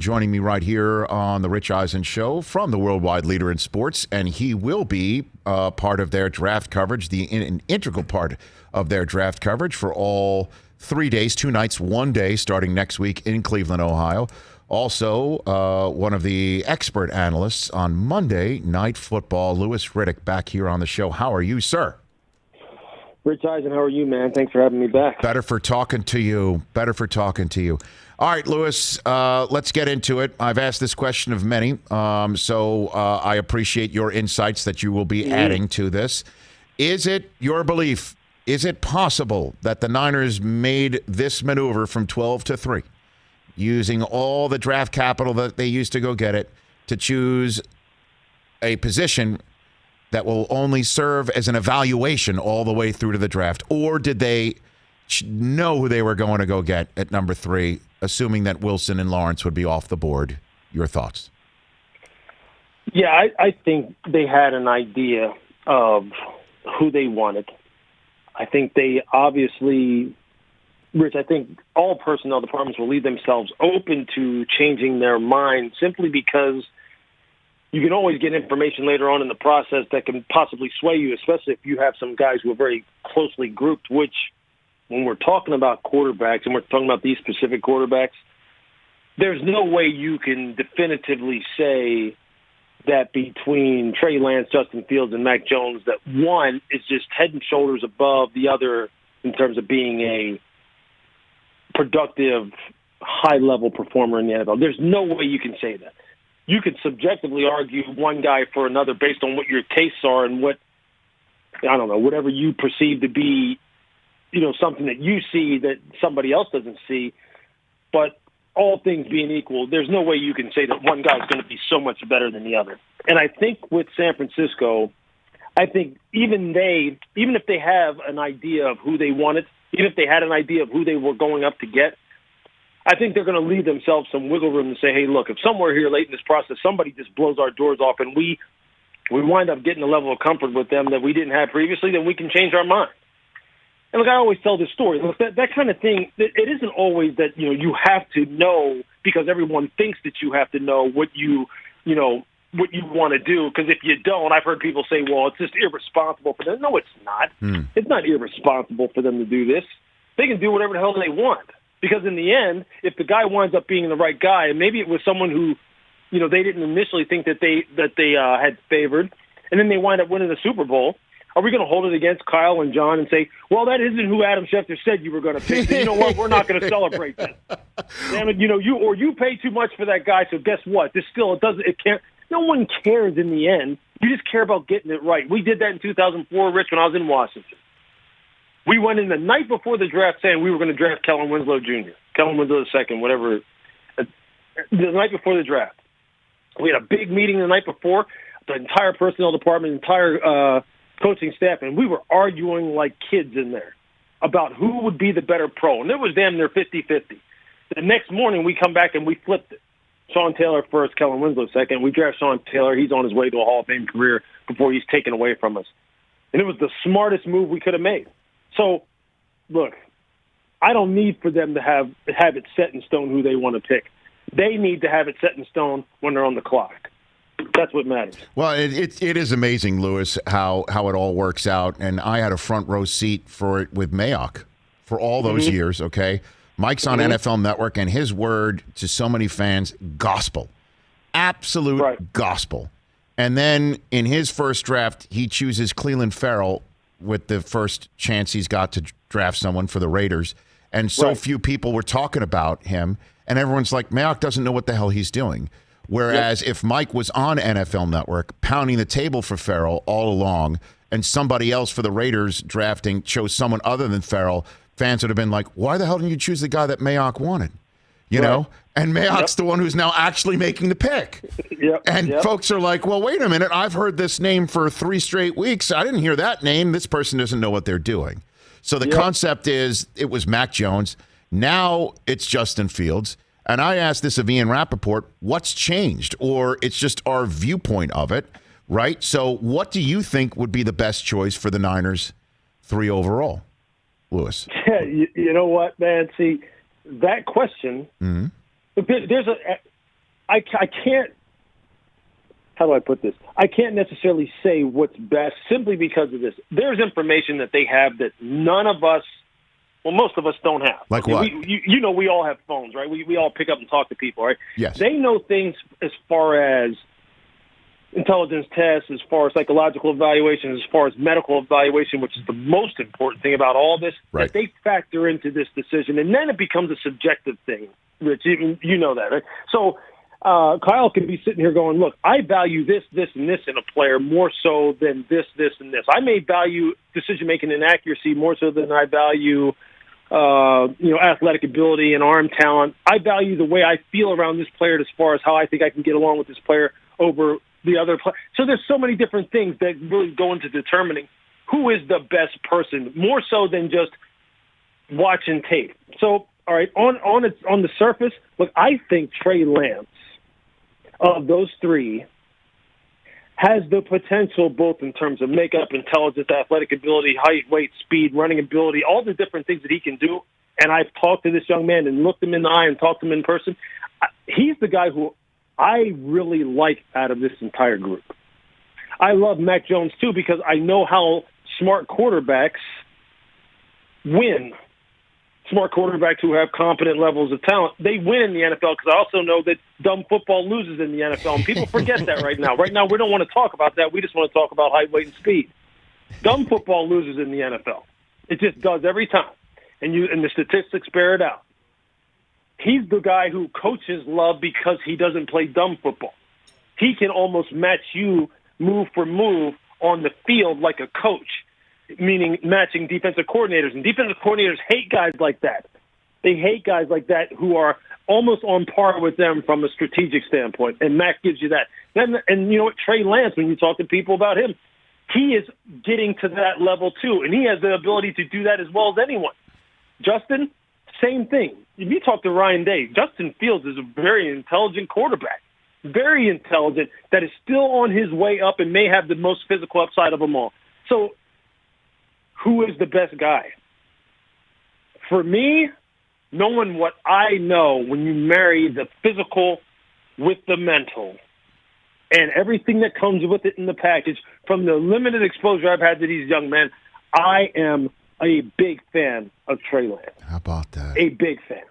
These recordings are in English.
joining me right here on the Rich Eisen Show from the worldwide leader in sports, and he will be part of their draft coverage, an integral part of their draft coverage for all 3 days, 2 nights, 1 day, starting next week in Cleveland, Ohio. Also, one of the expert analysts on Monday Night Football, Riddick, back here on the show. How are you, sir? Rich Eisen, how are you, man? Thanks for having me back. Better for talking to you. All right, Lewis, let's get into it. I've asked this question of many, so I appreciate your insights that you will be adding to this. Is it your belief, is it possible that the Niners made this maneuver from 12 to 3, using all the draft capital that they used to go get it, to choose a position that will only serve as an evaluation all the way through to the draft? Or did they know who they were going to go get at number 3, assuming that Wilson and Lawrence would be off the board? Your thoughts? Yeah, I think they had an idea of who they wanted. I think they obviously, Rich, I think all personnel departments will leave themselves open to changing their mind simply because you can always get information later on in the process that can possibly sway you, especially if you have some guys who are very closely grouped, which when we're talking about quarterbacks and we're talking about these specific quarterbacks, there's no way you can definitively say that between Trey Lance, Justin Fields, and Mac Jones, that one is just head and shoulders above the other in terms of being a productive, high-level performer in the NFL. There's no way you can say that. You could subjectively argue one guy for another based on what your tastes are and what, I don't know, whatever you perceive to be, something that you see that somebody else doesn't see. But all things being equal, there's no way you can say that one guy's going to be so much better than the other. And I think with San Francisco, I think even if they have an idea of who they wanted, even if they had an idea of who they were going up to get, I think they're going to leave themselves some wiggle room to say, hey, look, if somewhere here late in this process somebody just blows our doors off and we wind up getting a level of comfort with them that we didn't have previously, then we can change our mind. And look, I always tell this story. Look, that kind of thing, it isn't always that, you have to know because everyone thinks that you have to know what you want to do. Because if you don't, I've heard people say, well, it's just irresponsible for them. No, it's not. It's not irresponsible for them to do this. They can do whatever the hell they want. Because in the end, if the guy winds up being the right guy, and maybe it was someone who, they didn't initially think that they had favored, and then they wind up winning the Super Bowl, are we going to hold it against Kyle and John and say, well, that isn't who Adam Schefter said you were going to pick? So you know what? We're not going to celebrate that. Damn it, you pay too much for that guy. So guess what? It can't. No one cares in the end. You just care about getting it right. We did that in 2004, Rich, when I was in Washington. We went in the night before the draft saying we were going to draft Kellen Winslow Jr., Kellen Winslow II, whatever. The night before the draft. We had a big meeting the night before, the entire personnel department, entire coaching staff, and we were arguing like kids in there about who would be the better pro. And it was damn near 50-50. The next morning, we come back and we flipped it. Sean Taylor first, Kellen Winslow second. We draft Sean Taylor. He's on his way to a Hall of Fame career before he's taken away from us. And it was the smartest move we could have made. So, look, I don't need for them to have it set in stone who they want to pick. They need to have it set in stone when they're on the clock. That's what matters. Well, it is amazing, Lewis, how it all works out. And I had a front row seat for it with Mayock for all those years, okay? Mike's on NFL Network, and his word to so many fans, gospel. Absolute gospel. And then in his first draft, he chooses Clelin Ferrell with the first chance he's got to draft someone for the Raiders. And so few people were talking about him, and everyone's like, Mayock doesn't know what the hell he's doing. Whereas if Mike was on NFL Network pounding the table for Ferrell all along, and somebody else for the Raiders drafting chose someone other than Ferrell, fans would have been like, why the hell didn't you choose the guy that Mayock wanted? You know? And Mayock's the one who's now actually making the pick. Folks are like, well, wait a minute. I've heard this name for 3 straight weeks. I didn't hear that name. This person doesn't know what they're doing. So the concept is it was Mac Jones. Now it's Justin Fields. And I asked this of Ian Rappaport, what's changed? Or it's just our viewpoint of it, right? So what do you think would be the best choice for the Niners 3 overall, Lewis? You know what, man? See, that question, I can't. How do I put this? I can't necessarily say what's best simply because of this. There's information that they have that none of us, well, most of us don't have. Like what? We all have phones, right? We all pick up and talk to people, right? Yes. They know things as far as intelligence tests, as far as psychological evaluation, as far as medical evaluation, which is the most important thing about all this, right, that they factor into this decision. And then it becomes a subjective thing, Rich. You know that, right? So Kyle can be sitting here going, look, I value this, this, and this in a player more so than this, this, and this. I may value decision-making and accuracy more so than I value athletic ability and arm talent. I value the way I feel around this player as far as how I think I can get along with this player over the other player. So there's so many different things that really go into determining who is the best person, more so than just watching tape. So, all right, on the surface, look, I think Trey Lance, of those three, has the potential both in terms of makeup, intelligence, athletic ability, height, weight, speed, running ability, all the different things that he can do. And I've talked to this young man and looked him in the eye and talked to him in person. He's the guy who I really like out of this entire group. I love Mac Jones, too, because I know how smart quarterbacks win. Smart quarterbacks who have competent levels of talent, they win in the NFL, because I also know that dumb football loses in the NFL, and people forget that right now. Right now, we don't want to talk about that. We just want to talk about height, weight, and speed. Dumb football loses in the NFL. It just does every time, and the statistics bear it out. He's the guy who coaches love because he doesn't play dumb football. He can almost match you move for move on the field like a coach, meaning matching defensive coordinators. And defensive coordinators hate guys like that. They hate guys like that who are almost on par with them from a strategic standpoint. And Mac gives you that. And you know what, Trey Lance, when you talk to people about him, he is getting to that level too. And he has the ability to do that as well as anyone. Justin, same thing. If you talk to Ryan Day, Justin Fields is a very intelligent quarterback. Very intelligent, that is still on his way up and may have the most physical upside of them all. So who is the best guy? For me, knowing what I know, when you marry the physical with the mental and everything that comes with it in the package, from the limited exposure I've had to these young men, I am a big fan of Trey Lance. How about that? A big fan.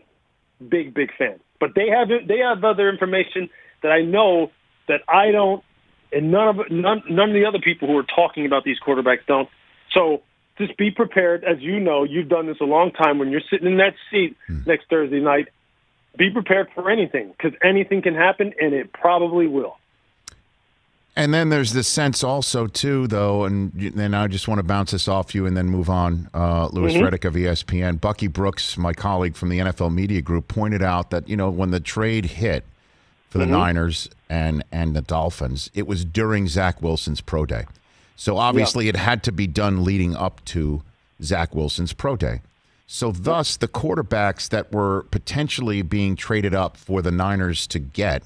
Big fan. But they have other information that I know that I don't, and none of the other people who are talking about these quarterbacks don't. So just be prepared. As you know, you've done this a long time. When you're sitting in that seat next Thursday night, be prepared for anything, because anything can happen, and it probably will. And then there's this sense also, too, though, and then I just want to bounce this off you and then move on. Louis Riddick of ESPN. Bucky Brooks, my colleague from the NFL Media Group, pointed out that, when the trade hit for the Niners and the Dolphins, it was during Zach Wilson's pro day. So obviously it had to be done leading up to Zach Wilson's pro day. So thus the quarterbacks that were potentially being traded up for the Niners to get,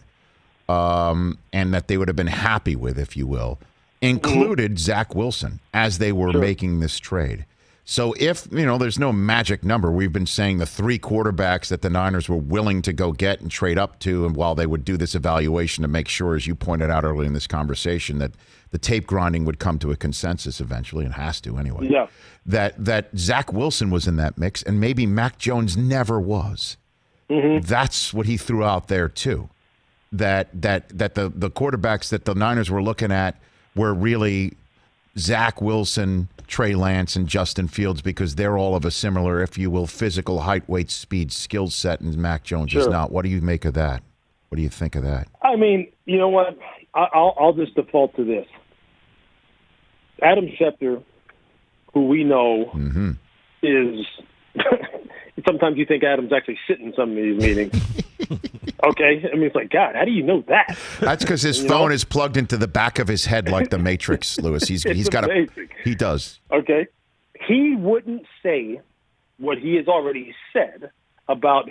and that they would have been happy with, if you will, included Zach Wilson as they were making this trade. So if, there's no magic number, we've been saying the three quarterbacks that the Niners were willing to go get and trade up to, and while they would do this evaluation to make sure, as you pointed out earlier in this conversation, that the tape grinding would come to a consensus eventually, and has to anyway, that Zach Wilson was in that mix, and maybe Mac Jones never was. That's what he threw out there too. That the quarterbacks that the Niners were looking at were really Zach Wilson, Trey Lance, and Justin Fields, because they're all of a similar, if you will, physical, height, weight, speed, skill set, and Mac Jones is not. What do you make of that? What do you think of that? I mean, you know what? I'll just default to this. Adam Schefter, who we know is – sometimes you think Adam's actually sitting in some of these meetings. Okay? I mean, it's like, God, how do you know that? That's because his phone is plugged into the back of his head like the Matrix, Louis. He's got he does. Okay. He wouldn't say what he has already said about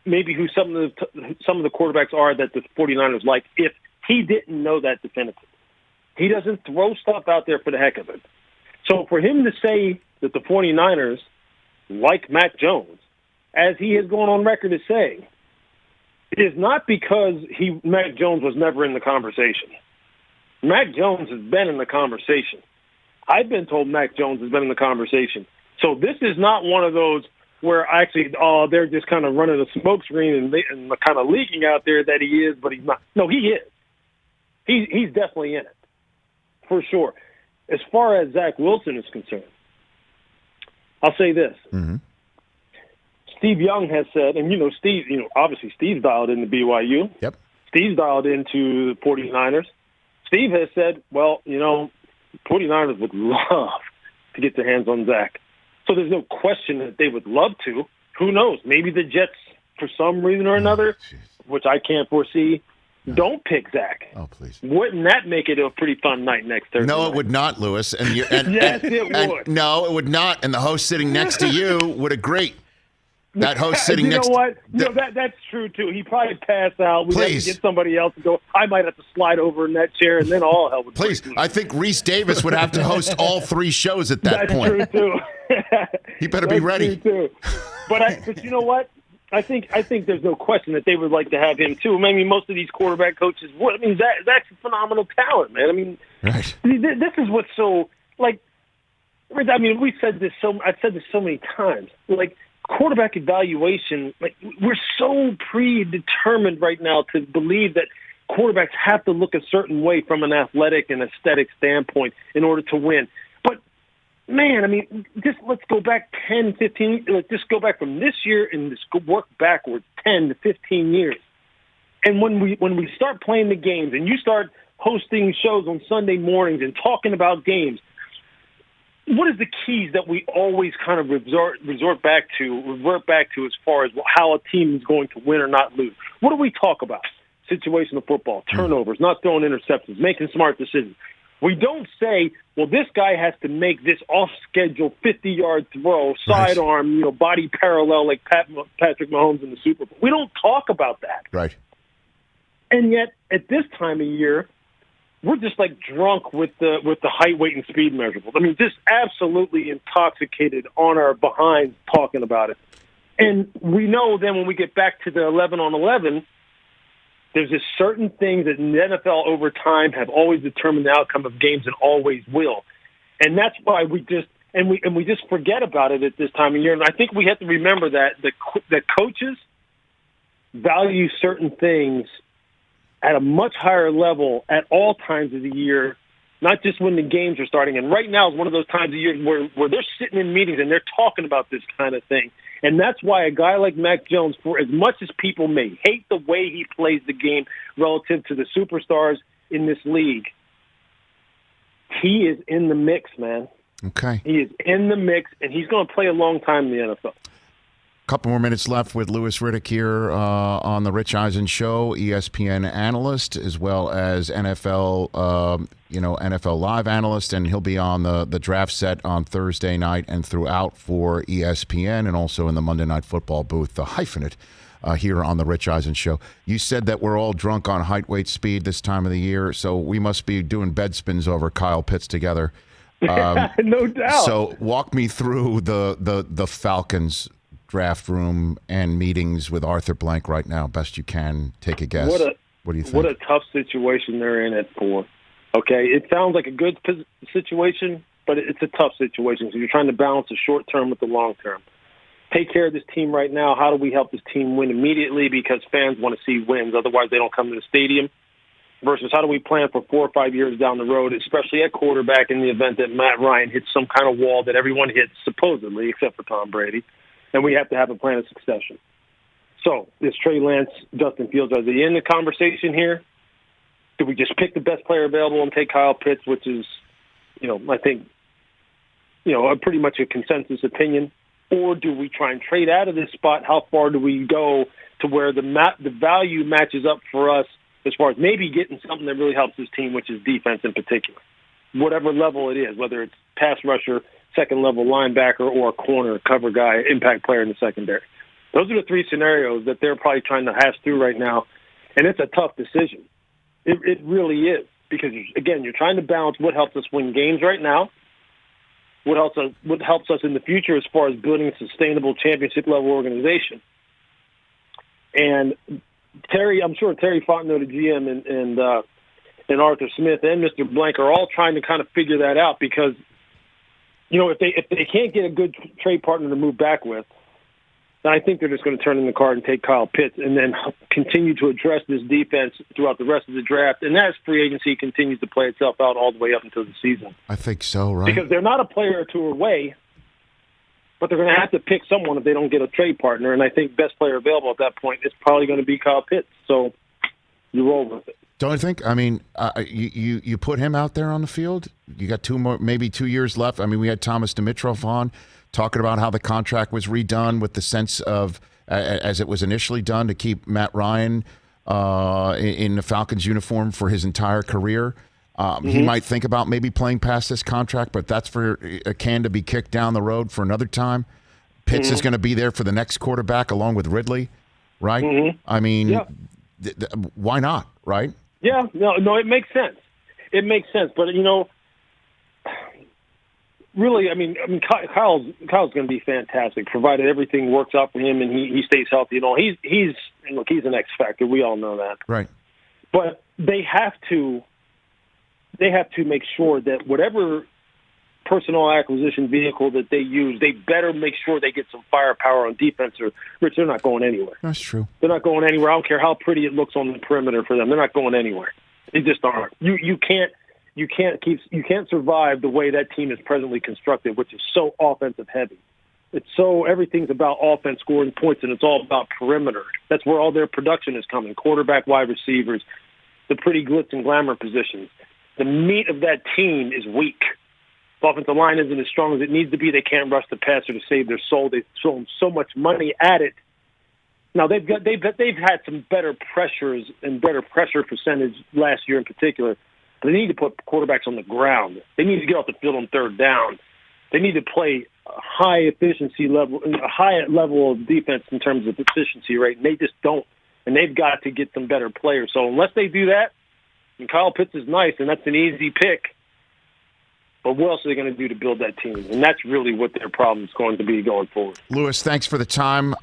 maybe who some of the quarterbacks are that the 49ers like, if he didn't know that definitively. He doesn't throw stuff out there for the heck of it. So for him to say that the 49ers like Mac Jones, as he has gone on record as saying, is not because Mac Jones was never in the conversation. Mac Jones has been in the conversation. I've been told Mac Jones has been in the conversation. So this is not one of those where actually, they're just kind of running a smoke screen and kind of leaking out there that he is, but he's not. No, he is. He's definitely in it, for sure. As far as Zach Wilson is concerned, I'll say this. Mm-hmm. Steve Young has said, and Steve, obviously Steve's dialed into BYU. Yep. Steve's dialed into the 49ers. Steve has said, 49ers would love to get their hands on Zach. So there's no question that they would love to. Who knows? Maybe the Jets, for some reason or another, which I can't foresee, don't pick Zach. Oh, please. Wouldn't that make it a pretty fun night next Thursday No, night? It would not, Lewis. And yes, it would. No, it would not. And the host sitting next to you would agree. That host sitting next to you know what? That's true, too. He'd probably pass out. We'd have to get somebody else to go. I might have to slide over in that chair, and then all hell would break loose. I think Reese Davis would have to host all 3 shows at that point. That's true, too. He better be ready. True, too. But you know what? I think there's no question that they would like to have him, too. I mean, most of these quarterback coaches would. I mean, Zach's a phenomenal talent, man. I mean, right. This is what's so, I've said this so many times. Quarterback evaluation, we're so predetermined right now to believe that quarterbacks have to look a certain way from an athletic and aesthetic standpoint in order to win. But, man, I mean, let's go back 10, 15, just go back from this year and just work backwards 10 to 15 years. And when we start playing the games and you start hosting shows on Sunday mornings and talking about games, what is the keys that we always kind of revert back to as far as how a team is going to win or not lose? What do we talk about? Situational football, turnovers, not throwing interceptions, making smart decisions. We don't say, well, this guy has to make this off-schedule 50-yard throw, sidearm, body parallel like Patrick Mahomes in the Super Bowl. We don't talk about that. Right. And yet, at this time of year, we're just drunk with the height, weight, and speed measurables. I mean, just absolutely intoxicated on our behinds talking about it. And we know then when we get back to the 11-on-11, there's just certain things that in the NFL over time have always determined the outcome of games and always will. And that's why we just forget about it at this time of year. And I think we have to remember that coaches value certain things at a much higher level at all times of the year, not just when the games are starting. And right now is one of those times of year where they're sitting in meetings and they're talking about this kind of thing. And that's why a guy like Mac Jones, for as much as people may hate the way he plays the game relative to the superstars in this league, he is in the mix, man. Okay. He is in the mix, and he's going to play a long time in the NFL. Couple more minutes left with Louis Riddick here on the Rich Eisen Show, ESPN analyst, as well as NFL, NFL Live analyst, and he'll be on the draft set on Thursday night and throughout for ESPN, and also in the Monday Night Football booth, the hyphenate, here on the Rich Eisen Show. You said that we're all drunk on height, weight, speed this time of the year, so we must be doing bed spins over Kyle Pitts together. No doubt. So walk me through the Falcons draft room and meetings with Arthur Blank right now, best you can. Take a guess. What do you think? What a tough situation they're in it for. Okay, it sounds like a good situation, but it's a tough situation. So you're trying to balance the short term with the long term. Take care of this team right now. How do we help this team win immediately? Because fans want to see wins. Otherwise, they don't come to the stadium. Versus how do we plan for 4 or 5 years down the road, especially at quarterback in the event that Matt Ryan hits some kind of wall that everyone hits, supposedly, except for Tom Brady. And we have to have a plan of succession. So, is Trey Lance, Justin Fields, are they in the conversation here? Do we just pick the best player available and take Kyle Pitts, which is, I think, pretty much a consensus opinion? Or do we try and trade out of this spot? How far do we go to where the value matches up for us as far as maybe getting something that really helps this team, which is defense in particular? Whatever level it is, whether it's pass rusher, second-level linebacker, or a corner, cover guy, impact player in the secondary. Those are the 3 scenarios that they're probably trying to hash through right now, and it's a tough decision. It really is because, again, you're trying to balance what helps us win games right now, what helps us in the future as far as building a sustainable championship-level organization. And Terry, I'm sure Terry Fontenot, the GM, and Arthur Smith and Mr. Blank are all trying to kind of figure that out because, if they can't get a good trade partner to move back with, then I think they're just going to turn in the card and take Kyle Pitts and then continue to address this defense throughout the rest of the draft. And as free agency continues to play itself out all the way up until the season. I think so, right? Because they're not a player or two away, but they're going to have to pick someone if they don't get a trade partner. And I think best player available at that point is probably going to be Kyle Pitts. So you roll with it. Don't you think? I mean, you put him out there on the field. You got maybe 2 years left. I mean, we had Thomas Dimitrov on talking about how the contract was redone with the sense of, as it was initially done, to keep Matt Ryan in the Falcons uniform for his entire career. He might think about maybe playing past this contract, but that's for a can to be kicked down the road for another time. Pitts is going to be there for the next quarterback along with Ridley, right? I mean, why not, right? Yeah, no, it makes sense. It makes sense, but really, I mean, Kyle's going to be fantastic, provided everything works out for him and he stays healthy. He's an X factor. We all know that, right? But they have to make sure that whatever personnel acquisition vehicle that they use, they better make sure they get some firepower on defense. Or Rich, they're not going anywhere. That's true. They're not going anywhere. I don't care how pretty it looks on the perimeter for them. They're not going anywhere. They just aren't. You can't survive the way that team is presently constructed, which is so offensive heavy. Everything's about offense, scoring points, and it's all about perimeter. That's where all their production is coming. Quarterback, wide receivers, the pretty glitz and glamour positions. The meat of that team is weak. The offensive line isn't as strong as it needs to be. They can't rush the passer to save their soul. They've thrown so much money at it. Now they've had some better pressures and better pressure percentage last year in particular. But they need to put quarterbacks on the ground. They need to get off the field on third down. They need to play a high efficiency level, a high level of defense in terms of efficiency rate. And they just don't. And they've got to get some better players. So unless they do that, and Kyle Pitts is nice, and that's an easy pick. But what else are they going to do to build that team? And that's really what their problem is going to be going forward. Lewis, thanks for the time.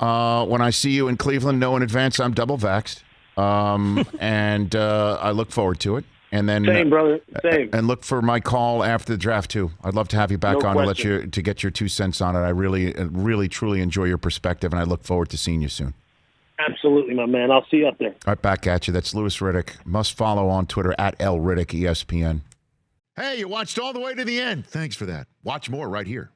When I see you in Cleveland, know in advance I'm double vaxxed. And I look forward to it. And then Same, brother. Same. And look for my call after the draft, too. I'd love to have you back on to get your 2 cents on it. I really, truly enjoy your perspective, and I look forward to seeing you soon. Absolutely, my man. I'll see you up there. All right, back at you. That's Louis Riddick. Must follow on Twitter at LRiddick ESPN. Hey, you watched all the way to the end. Thanks for that. Watch more right here.